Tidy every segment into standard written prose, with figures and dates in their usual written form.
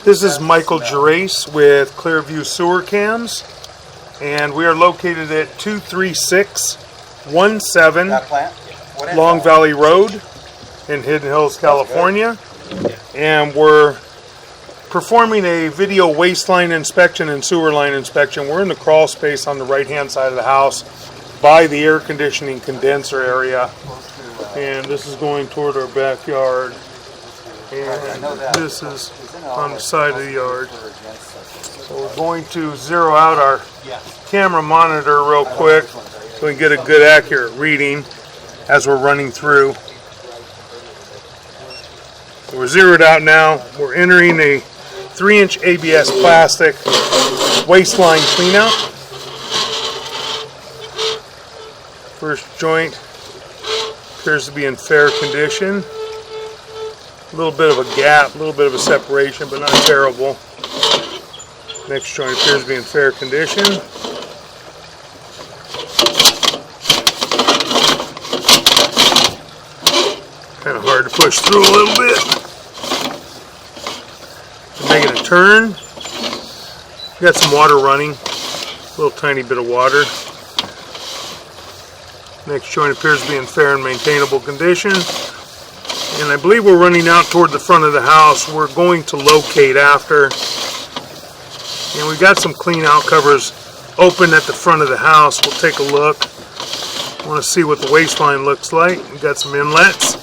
This is Michael Gerace with Clearview Sewer Cams, and we are located at 23617 Long Valley Road in Hidden Hills, California, and we're performing a video waste line inspection and sewer line inspection. We're in the crawl space on the right hand side of the house by the air conditioning condenser area, and this is going toward our backyard, and this is on the side of the yard. So we're going to zero out our camera monitor real quick so we can get a good accurate reading as we're running through. We're zeroed out now. We're entering a 3-inch ABS plastic waste line cleanout. First joint appears to be in fair condition. A little bit of a gap, a little bit of a separation, but not terrible. Next joint appears to be in fair condition. Kind of hard to push through a little bit. Making a turn. Got some water running, a little tiny bit of water. Next joint appears to be in fair and maintainable condition. And I believe we're running out toward the front of the house. We're going to locate after. And we got some clean out covers open at the front of the house. We'll take a look. I want to see what the waste line looks like. We got some inlets.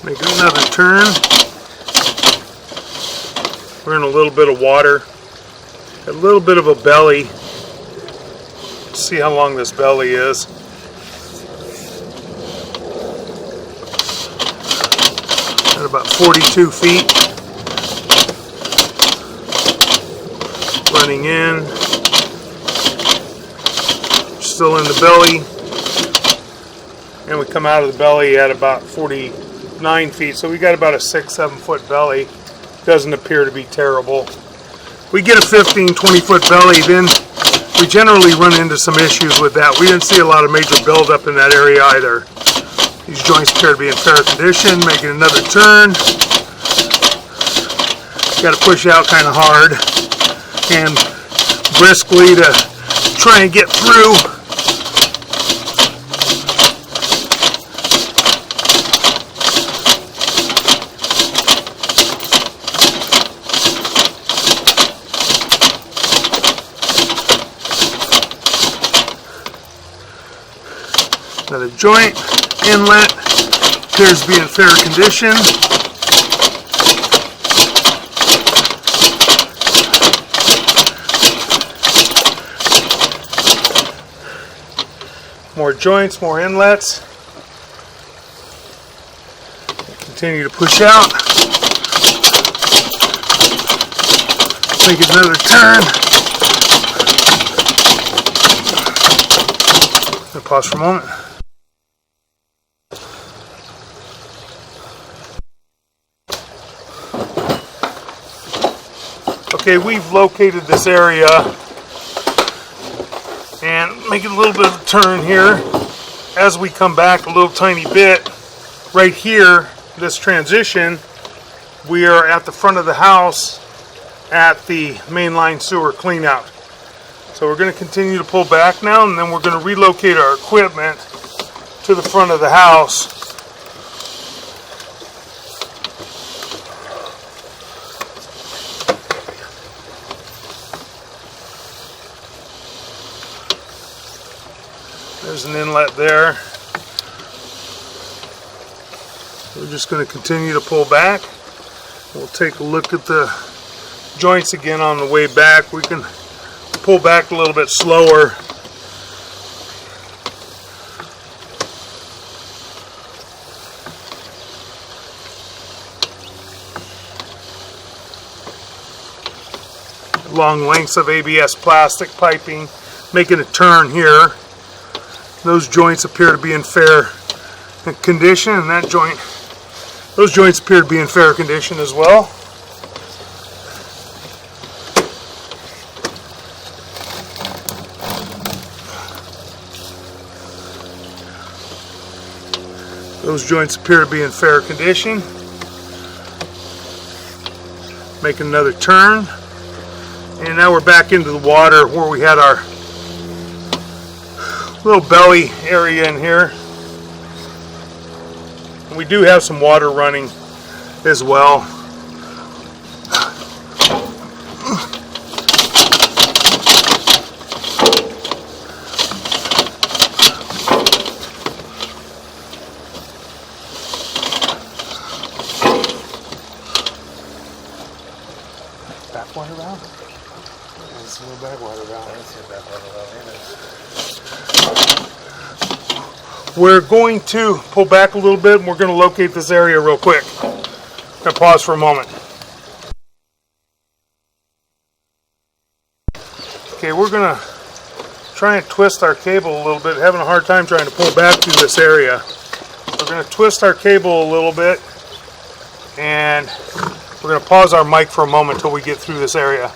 Make another turn. We're in a little bit of water, a little bit of a belly. Let's see how long this belly is. At about 42 feet. Running in. Still in the belly. And we come out of the belly at about 49 feet. So we got about a 6-7 foot belly. Doesn't appear to be terrible. We get a 15-20 foot belly, then we generally run into some issues with that. We didn't see a lot of major buildup in that area either. These joints appear to be in fair condition. Making another turn. Got to push out kind of hard and briskly to try and get through. Another joint, inlet, appears to be in fair condition. More joints, more inlets. Continue to push out. Make another turn. I'll pause for a moment. Okay, we've located this area and making a little bit of a turn here. As we come back a little tiny bit, right here, this transition, we are at the front of the house at the mainline sewer cleanout. So we're going to continue to pull back now, and then we're going to relocate our equipment to the front of the house. There's an inlet there. We're just going to continue to pull back. We'll take a look at the joints again on the way back. We can pull back a little bit slower. Long lengths of ABS plastic piping, making a turn here. Those joints appear to be in fair condition, and those joints appear to be in fair condition as well. Those joints appear to be in fair condition. Make another turn. And now we're back into the water where we had our little belly area in here. And we do have some water running as well. Backwater valve? That's a little backwater valve. We're going to pull back a little bit and we're going to locate this area real quick. I'm going to pause for a moment. Okay, we're going to try and twist our cable a little bit. Having a hard time trying to pull back through this area. We're going to twist our cable a little bit and we're going to pause our mic for a moment until we get through this area.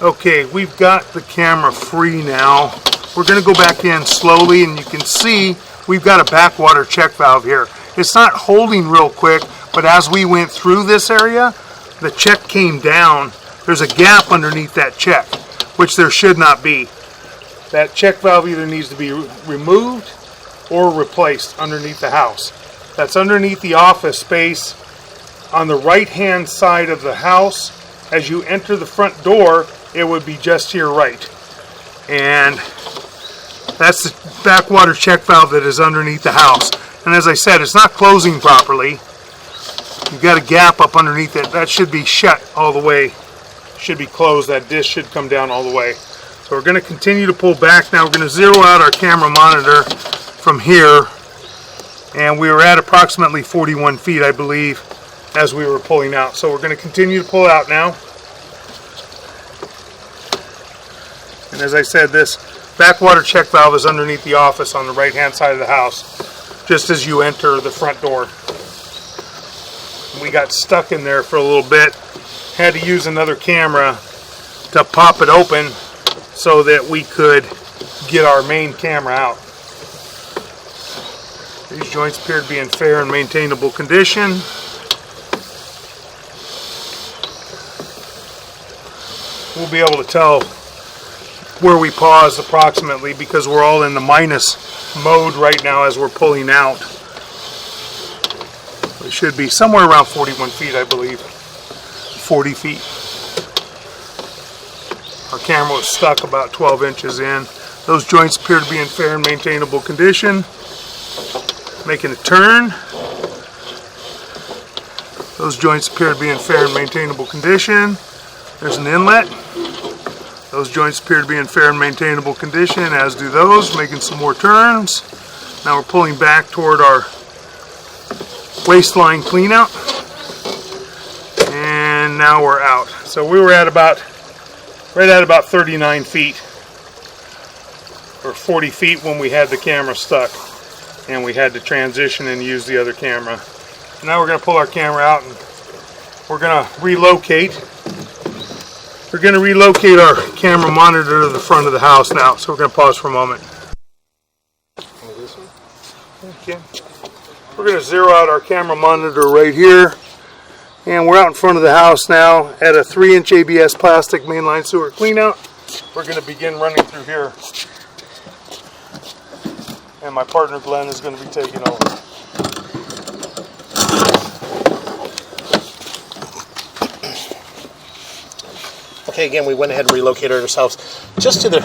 Okay, we've got the camera free now. We're going to go back in slowly, and you can see we've got a backwater check valve here. It's not holding real quick, but as we went through this area, the check came down. There's a gap underneath that check, which there should not be. That check valve either needs to be removed or replaced underneath the house. That's underneath the office space on the right-hand side of the house. As you enter the front door, it would be just to your right. And that's the backwater check valve that is underneath the house. And as I said, it's not closing properly. You've got a gap up underneath it. That should be shut all the way. Should be closed. That disc should come down all the way. So we're going to continue to pull back. Now we're going to zero out our camera monitor from here. And we were at approximately 41 feet, I believe, as we were pulling out. So we're going to continue to pull out now. And as I said, this backwater check valve is underneath the office on the right-hand side of the house, just as you enter the front door. We got stuck in there for a little bit. Had to use another camera to pop it open so that we could get our main camera out. These joints appear to be in fair and maintainable condition. We'll be able to tell where we paused approximately because we're all in the minus mode right now as we're pulling out. It should be somewhere around 41 feet, I believe. 40 feet. Our camera was stuck about 12 inches in. Those joints appear to be in fair and maintainable condition. Making a turn. Those joints appear to be in fair and maintainable condition. There's an inlet. Those joints appear to be in fair and maintainable condition, as do those. Making some more turns. Now we're pulling back toward our waistline clean out. And now we're out. So we were at right at about 39 feet or 40 feet when we had the camera stuck, and we had to transition and use the other camera. Now we're going to pull our camera out and we're going to relocate. We're going to relocate our camera monitor to the front of the house now. So we're going to pause for a moment. Okay. We're going to zero out our camera monitor right here. And we're out in front of the house now at a 3-inch ABS plastic mainline sewer cleanout. We're going to begin running through here. And my partner Glenn is going to be taking over. Okay, again, we went ahead and relocated ourselves just to the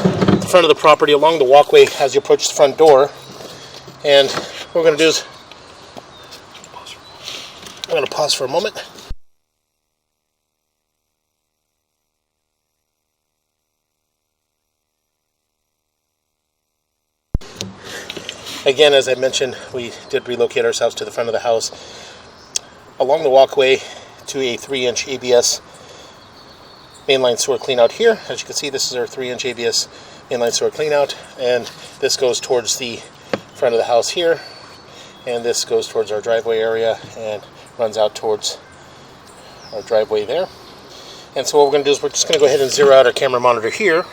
front of the property along the walkway as you approach the front door. And what we're going to do is I'm going to pause for a moment. Again, as I mentioned, we did relocate ourselves to the front of the house along the walkway to a 3-inch ABS mainline sewer cleanout here. As you can see, this is our 3-inch ABS mainline sewer cleanout, and this goes towards the front of the house here, and this goes towards our driveway area and runs out towards our driveway there. And so what we're going to do is we're just going to go ahead and zero out our camera monitor here.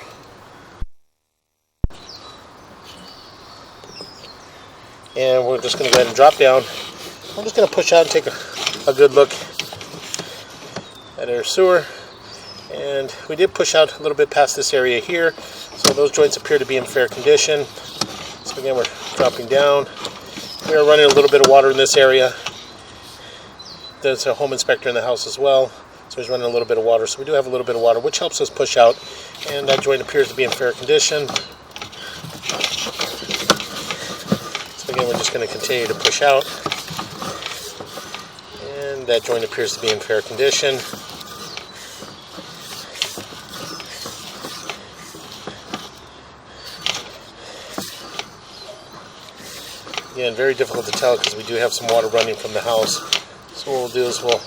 And we're just going to go ahead and drop down. I'm just going to push out and take a good look at our sewer. And we did push out a little bit past this area here. So those joints appear to be in fair condition. So again, we're dropping down. We are running a little bit of water in this area. There's a home inspector in the house as well. So he's running a little bit of water. So we do have a little bit of water, which helps us push out. And that joint appears to be in fair condition. Again, we're just going to continue to push out, and that joint appears to be in fair condition. Again, very difficult to tell because we do have some water running from the house. So what we'll do is we'll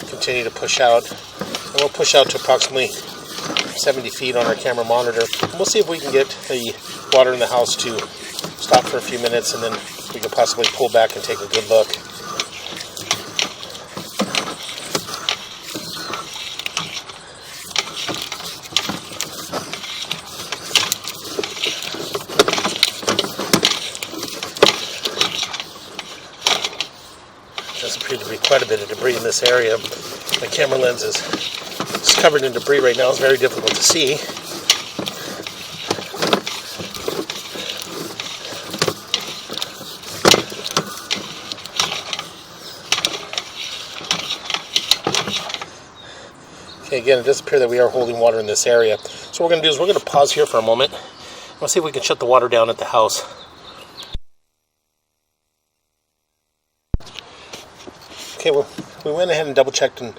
continue to push out, and we'll push out to approximately 70 feet on our camera monitor. And we'll see if we can get the water in the house to stop for a few minutes, and then we can possibly pull back and take a good look. quite a bit of debris in this area. My camera lens is covered in debris right now. It's very difficult to see. Okay, again, it does appear that we are holding water in this area. So what we're going to do is we're going to pause here for a moment. Let's see if we can shut the water down at the house. Okay, well, we went ahead and double checked, and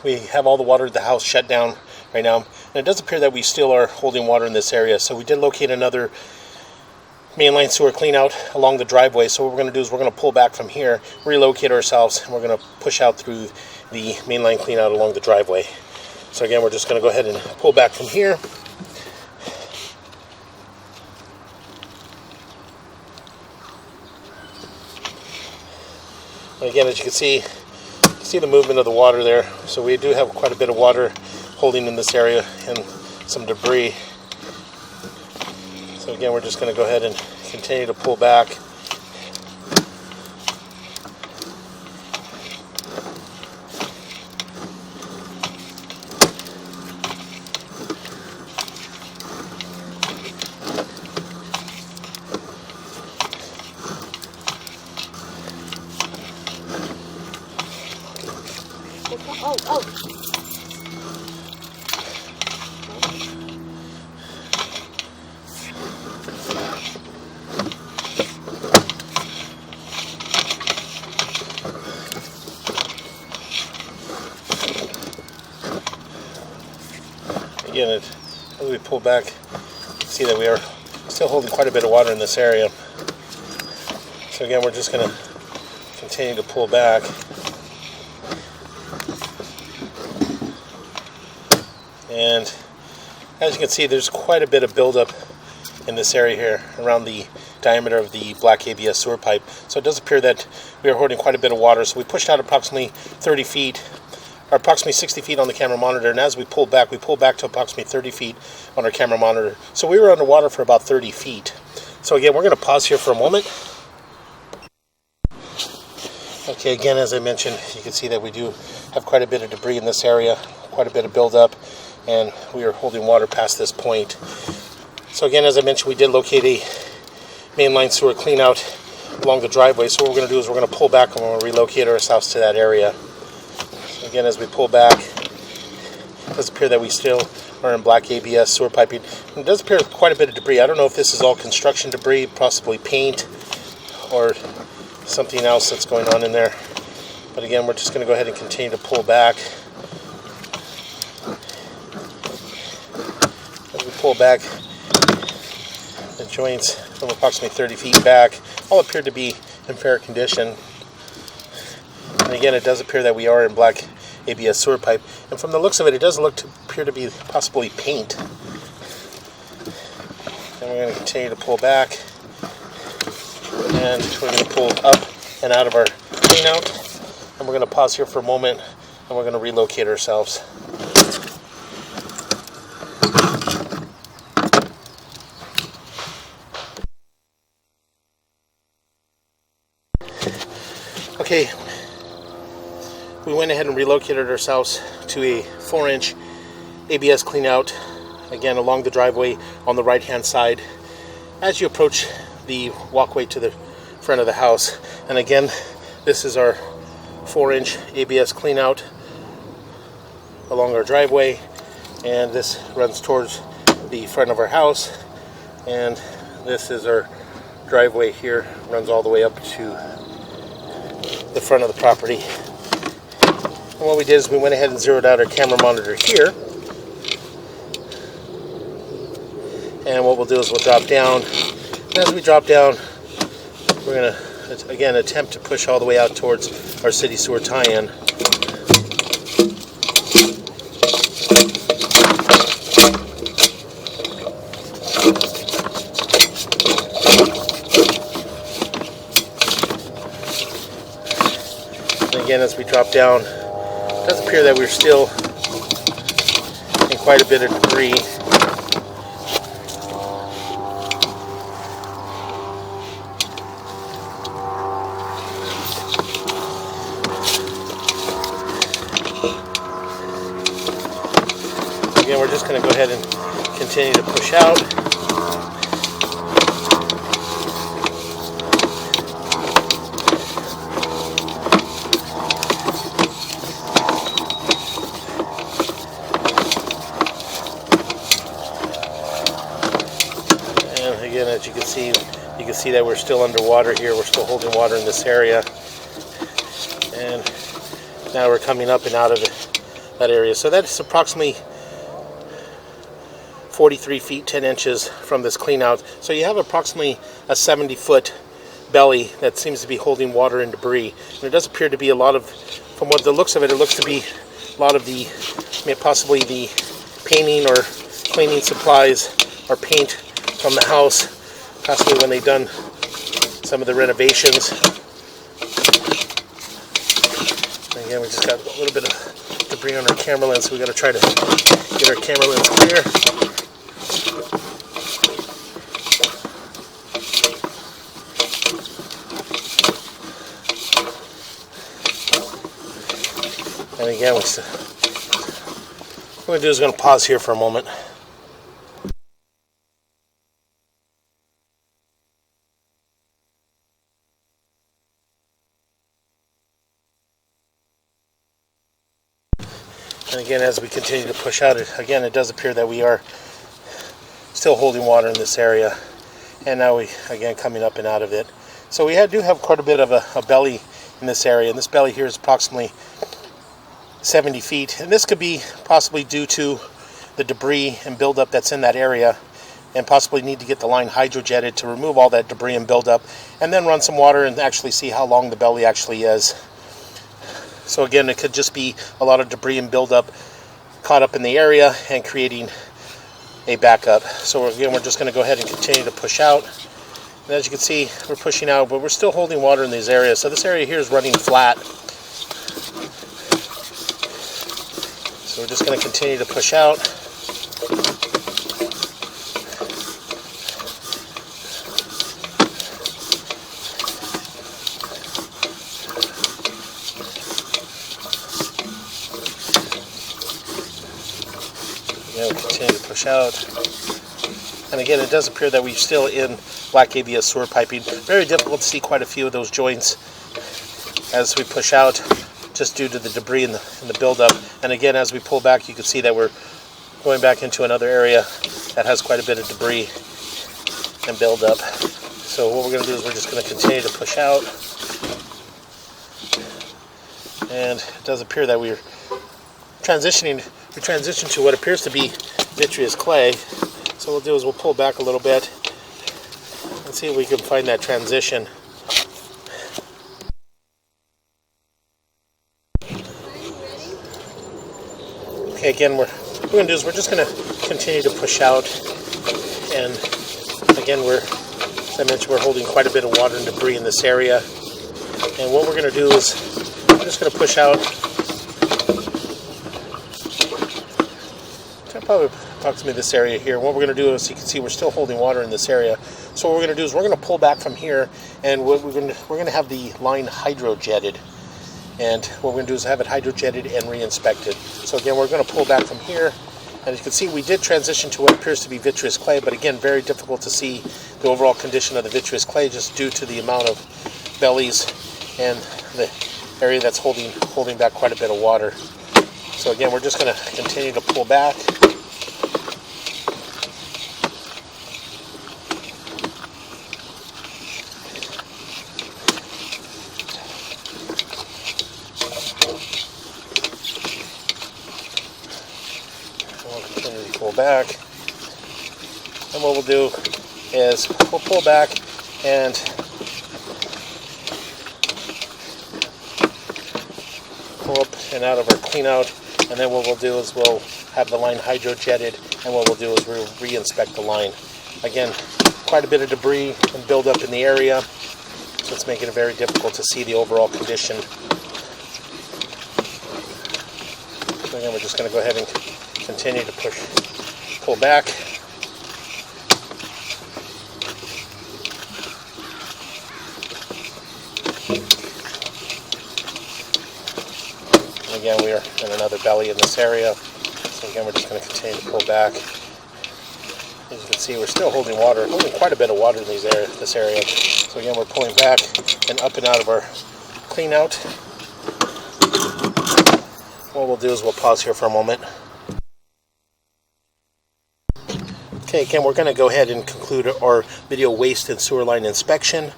we have all the water at the house shut down right now. And it does appear that we still are holding water in this area. So we did locate another mainline sewer clean out along the driveway. So what we're going to do is we're going to pull back from here, relocate ourselves, and we're going to push out through the mainline clean out along the driveway. So again, we're just going to go ahead and pull back from here. And again, as you can see the movement of the water there. So we do have quite a bit of water holding in this area and some debris. So again, we're just going to go ahead and continue to pull back. Oh. Again, as we pull back, you can see that we are still holding quite a bit of water in this area. So again, we're just going to continue to pull back. And as you can see, there's quite a bit of buildup in this area here around the diameter of the black ABS sewer pipe. So it does appear that we are holding quite a bit of water. So we pushed out approximately 30 feet, or approximately 60 feet on the camera monitor. And as we pulled back to approximately 30 feet on our camera monitor. So we were underwater for about 30 feet. So again, we're going to pause here for a moment. Okay, again, as I mentioned, you can see that we do have quite a bit of debris in this area, quite a bit of buildup, and we are holding water past this point. So again, as I mentioned, we did locate a mainline sewer clean out along the driveway. So what we're going to do is we're going to pull back and we'll relocate ourselves to that area. So again, as we pull back, it does appear that we still are in black ABS sewer piping. And it does appear quite a bit of debris. I don't know if this is all construction debris, possibly paint, or something else that's going on in there. But again, we're just going to go ahead and continue to pull back. As we pull back, the joints from approximately 30 feet back all appear to be in fair condition. And again, it does appear that we are in black ABS sewer pipe. And from the looks of it, it does appear to be possibly paint. And we're going to continue to pull back. And we're going to pull up and out of our clean out. And we're going to pause here for a moment and we're going to relocate ourselves. Okay, we went ahead and relocated ourselves to a 4-inch ABS clean out, again along the driveway on the right hand side as you approach the walkway to the front of the house. And again, this is our 4-inch ABS clean out along our driveway, and this runs towards the front of our house, and this is our driveway here, runs all the way up to the front of the property. And what we did is we went ahead and zeroed out our camera monitor here, and what we'll do is we'll drop down, and as we drop down, we're going to again attempt to push all the way out towards our city sewer tie-in. And again, as we drop down, it does appear that we're still in quite a bit of debris. going to go ahead and continue to push out. And again, as you can see that we're still underwater here. We're still holding water in this area. And now we're coming up and out of that area. So that's approximately 43 feet 10 inches from this clean out. So you have approximately a 70-foot belly that seems to be holding water and debris. And it does appear to be a lot of, from what the looks of it, it looks to be a lot of the, possibly the painting or cleaning supplies or paint from the house, possibly when they've done some of the renovations. Again, we just got a little bit of debris on our camera lens, so we got to try to get our camera lens clear. And again, what we're going to do is going to pause here for a moment. And again, as we continue to push out, it does appear that we are still holding water in this area. And now we, again, coming up and out of it. So we do have quite a bit of a belly in this area. And this belly here is approximately 70 feet. And this could be possibly due to the debris and buildup that's in that area. And possibly need to get the line hydrojetted to remove all that debris and buildup. And then run some water and actually see how long the belly actually is. So again, it could just be a lot of debris and buildup caught up in the area and creating a backup. So again, we're just going to go ahead and continue to push out. And as you can see, we're pushing out, but we're still holding water in these areas. So this area here is running flat. So we're just going to continue to push out. We'll continue to push out. And again, it does appear that we're still in black ABS sewer piping. Very difficult to see quite a few of those joints as we push out, just due to the debris and the buildup. And again, as we pull back, you can see that we're going back into another area that has quite a bit of debris and buildup. So what we're going to do is we're just going to continue to push out. And it does appear that we transition to what appears to be vitreous clay. So what we'll do is we'll pull back a little bit and see if we can find that transition. Okay, again, what we're going to do is we're just going to continue to push out. And again, as I mentioned, we're holding quite a bit of water and debris in this area. And what we're going to do is we're just going to push out probably approximately this area here. What we're going to do is, you can see we're still holding water in this area. So what we're going to do is we're going to pull back from here, and we're going to have the line hydrojetted. And what we're going to do is have it hydrojetted and re-inspected. So again, we're going to pull back from here, and as you can see, we did transition to what appears to be vitreous clay, but again, very difficult to see the overall condition of the vitreous clay just due to the amount of bellies and the area that's holding back quite a bit of water. So again, we're just going to continue to pull back. We'll continue to pull back. And what we'll do is we'll pull back and pull up and out of our clean out. And then what we'll do is we'll have the line hydrojetted, and what we'll do is we'll re-inspect the line. Again, quite a bit of debris and buildup in the area, so it's making it very difficult to see the overall condition. So again, we're just going to go ahead and continue to pull back. Again, we are in another belly in this area. So again, we're just going to continue to pull back. As you can see, we're still holding quite a bit of water in this area. So again, we're pulling back and up and out of our clean out. What we'll do is we'll pause here for a moment. Okay, again, we're going to go ahead and conclude our video waste and sewer line inspection.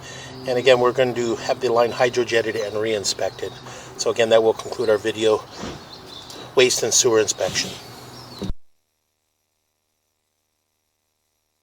And again, we're going to have the line hydrojetted and re-inspected. So again, that will conclude our video waste and sewer inspection.